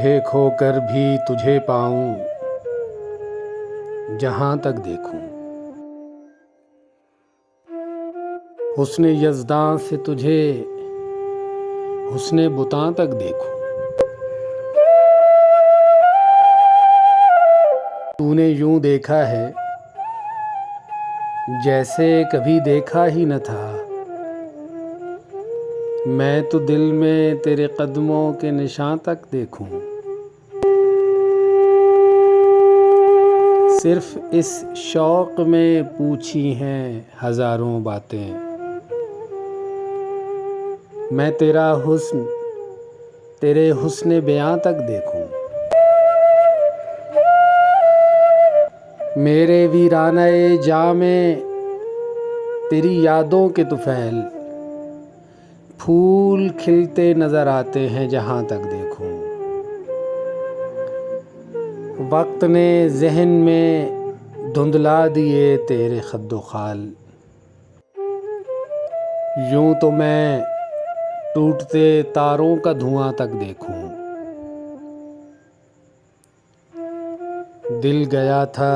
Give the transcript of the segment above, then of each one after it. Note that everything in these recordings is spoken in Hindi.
तुझे खोकर भी तुझे पाऊं, जहां तक देखूं। हुस्ने यज़दां से तुझे हुस्ने बुतां तक देखूं। तूने यूं देखा है जैसे कभी देखा ही न था। मैं तो दिल में तेरे कदमों के निशान तक देखूं। सिर्फ इस शौक़ में पूछी हैं हज़ारों बातें। मैं तेरा हुस्न तेरे हुस्ने बयां तक देखूं। मेरे वीराने जां में तेरी यादों के तुफैल फूल खिलते नज़र आते हैं जहाँ तक देखूं। वक्त ने ज़हन में धुंधला दिए तेरे खद्दो खाल। यूं तो मैं टूटते तारों का धुआं तक देखूं। दिल गया था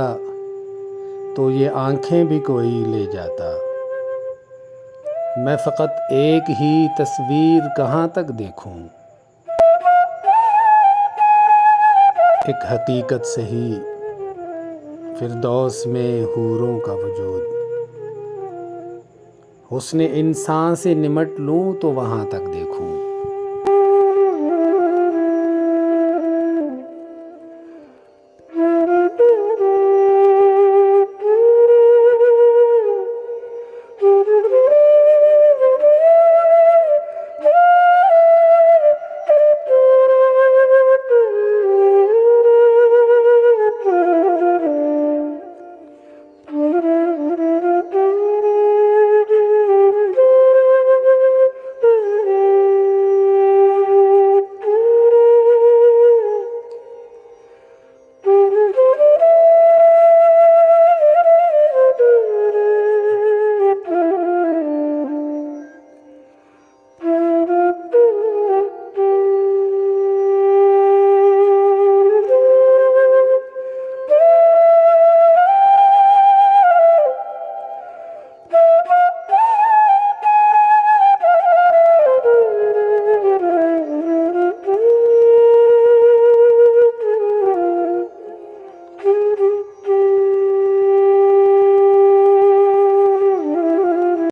तो ये आँखें भी कोई ले जाता। मैं फ़कत एक ही तस्वीर कहाँ तक देखूं। एक हकीकत सही फिरदौस में हूरों का वजूद। हुस्ने इंसान से निमट लूं तो वहाँ तक